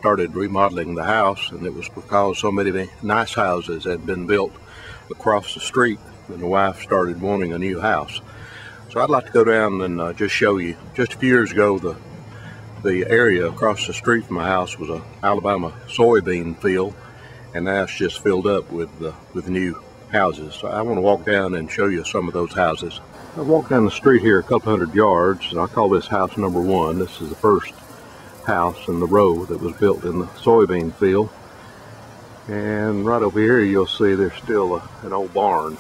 started remodeling the house, and it was because so many nice houses had been built across the street, and the wife started wanting a new house. So I'd like to go down and just show you. Just a few years ago, the area across the street from my house was a Alabama soybean field, and now it's just filled up with new houses. So I want to walk down and show you some of those houses. I walked down the street here a couple hundred yards, and I call this house number 1. This is the first house in the row that was built in the soybean field. And right over here you'll see there's still an old barn.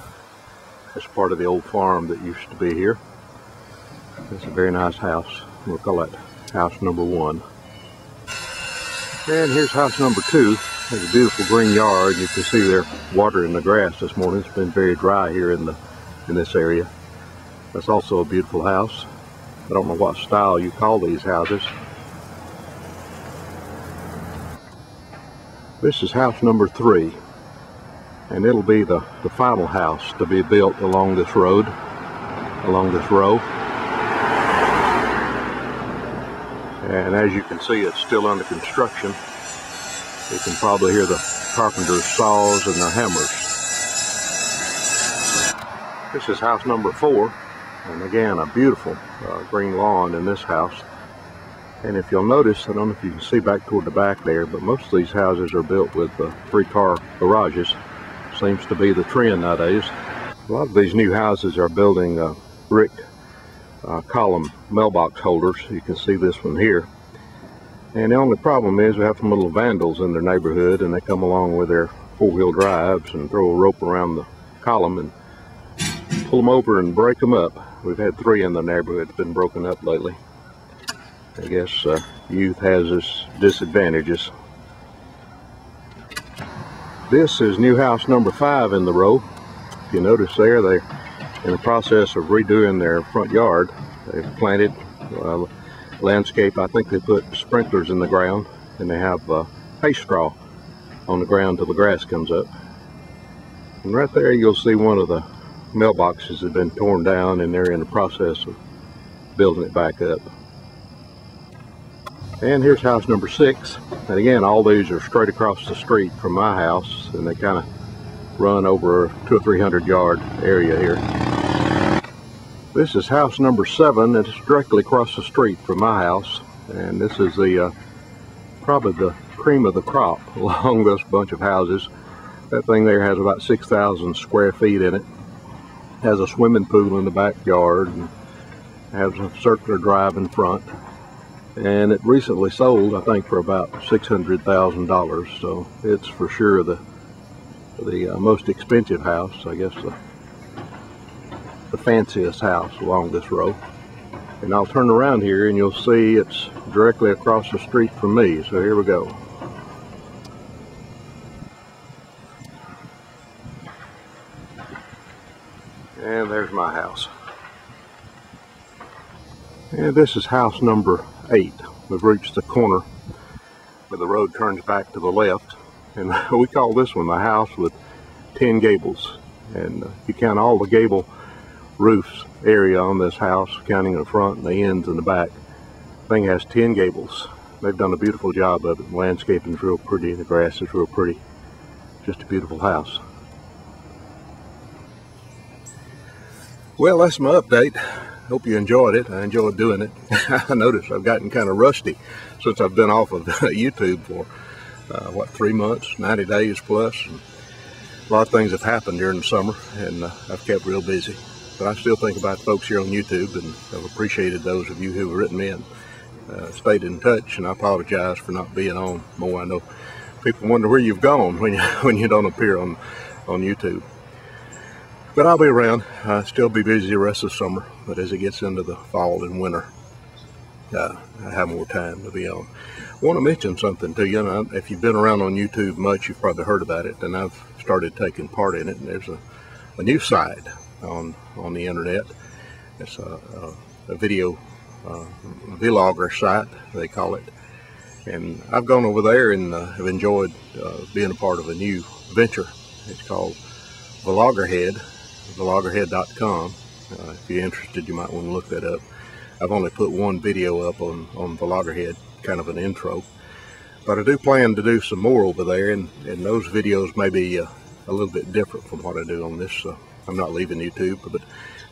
That's part of the old farm that used to be here. It's a very nice house. We'll call that house number 1. And here's house number 2. There's a beautiful green yard. You can see they're watering the grass this morning. It's been very dry here in this area. That's also a beautiful house. I don't know what style you call these houses. This is house number 3, and it'll be the final house to be built along this road, along this row. And as you can see, it's still under construction. You can probably hear the carpenter's saws and the hammers. This is house number 4. And again, a beautiful green lawn in this house. And if you'll notice, I don't know if you can see back toward the back there, but most of these houses are built with 3-car garages. Seems to be the trend nowadays. A lot of these new houses are building brick column mailbox holders. You can see this one here. And the only problem is we have some little vandals in their neighborhood, and they come along with their 4-wheel drives and throw a rope around the column and pull them over and break them up. We've had 3 in the neighborhood that's been broken up lately. I guess youth has its disadvantages. This is new house number 5 in the row. If you notice there, they're in the process of redoing their front yard. They've planted landscape. I think they put sprinklers in the ground, and they have hay straw on the ground till the grass comes up. And right there you'll see one of the mailboxes has been torn down, and they're in the process of building it back up. And here's house number 6. And again, all these are straight across the street from my house, and they kind of run over a 200 or 300 yard area here. This is house number 7. It's directly across the street from my house, and this is probably the cream of the crop along this bunch of houses. That thing there has about 6,000 square feet in it. Has a swimming pool in the backyard, and has a circular drive in front. And it recently sold, I think, for about $600,000. So it's for sure the most expensive house, I guess, the fanciest house along this row. And I'll turn around here and you'll see it's directly across the street from me. So here we go. And there's my house. And this is house number 8. We've reached the corner where the road turns back to the left, and we call this one the house with 10 gables. And if you count all the gable roofs area on this house, counting the front and the ends and the back, the thing has 10 gables. They've done a beautiful job of it. The landscaping's real pretty, the grass is real pretty. Just a beautiful house. Well, that's my update. Hope you enjoyed it. I enjoyed doing it. I noticed I've gotten kind of rusty since I've been off of YouTube for, 3 months, 90 days plus. And a lot of things have happened during the summer, and I've kept real busy. But I still think about folks here on YouTube, and I've appreciated those of you who have written me and stayed in touch, and I apologize for not being on more. I know people wonder where you've gone when you don't appear on YouTube. But I'll be around. Still be busy the rest of the summer, but as it gets into the fall and winter, I have more time to be on. I want to mention something to you. And if you've been around on YouTube much, you've probably heard about it, and I've started taking part in it. And there's a new site on the internet. It's a video vlogger site, they call it. And I've gone over there and have enjoyed being a part of a new venture. It's called Vloggerhead. Vloggerhead.com. If you're interested, you might want to look that up. I've only put one video up on Vloggerhead, kind of an intro, But I do plan to do some more over there, and those videos may be a little bit different from what I do on this. I'm not leaving YouTube, but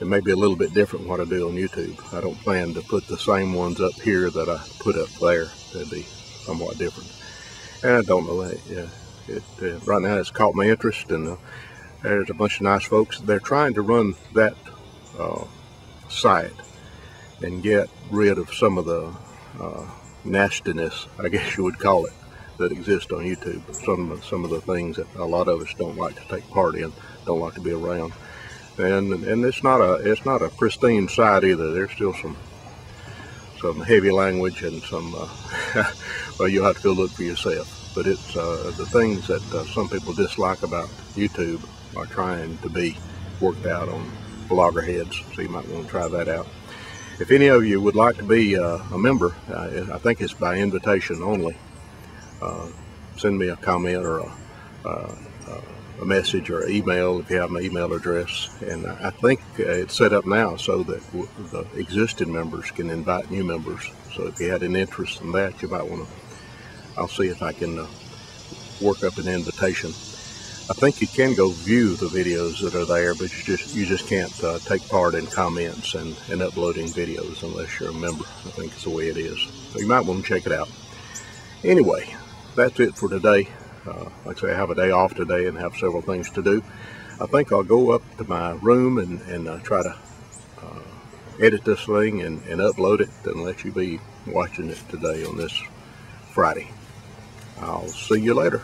it may be a little bit different what I do on YouTube. I don't plan to put the same ones up here that I put up there. They'd be somewhat different. And I don't know, right now it's caught my interest, and there's a bunch of nice folks. They're trying to run that site and get rid of some of the nastiness, I guess you would call it, that exists on YouTube. Some of the things that a lot of us don't like to take part in, don't like to be around, and it's not a pristine site either. There's still some heavy language and some well, you'll have to go look for yourself. But it's the things that some people dislike about YouTube are trying to be worked out on Vloggerheads, so you might want to try that out. If any of you would like to be a member, I think it's by invitation only. Send me a comment or a message or email if you have my email address. And I think it's set up now so that the existing members can invite new members. So if you had an interest in that, you might want to, I'll see if I can work up an invitation. I think you can go view the videos that are there, but you just can't take part in comments and uploading videos unless you're a member. I think it's the way it is. So you might want to check it out. Anyway, that's it for today. Like I say, I have a day off today and have several things to do. I think I'll go up to my room and try to edit this thing and upload it and let you be watching it today on this Friday. I'll see you later.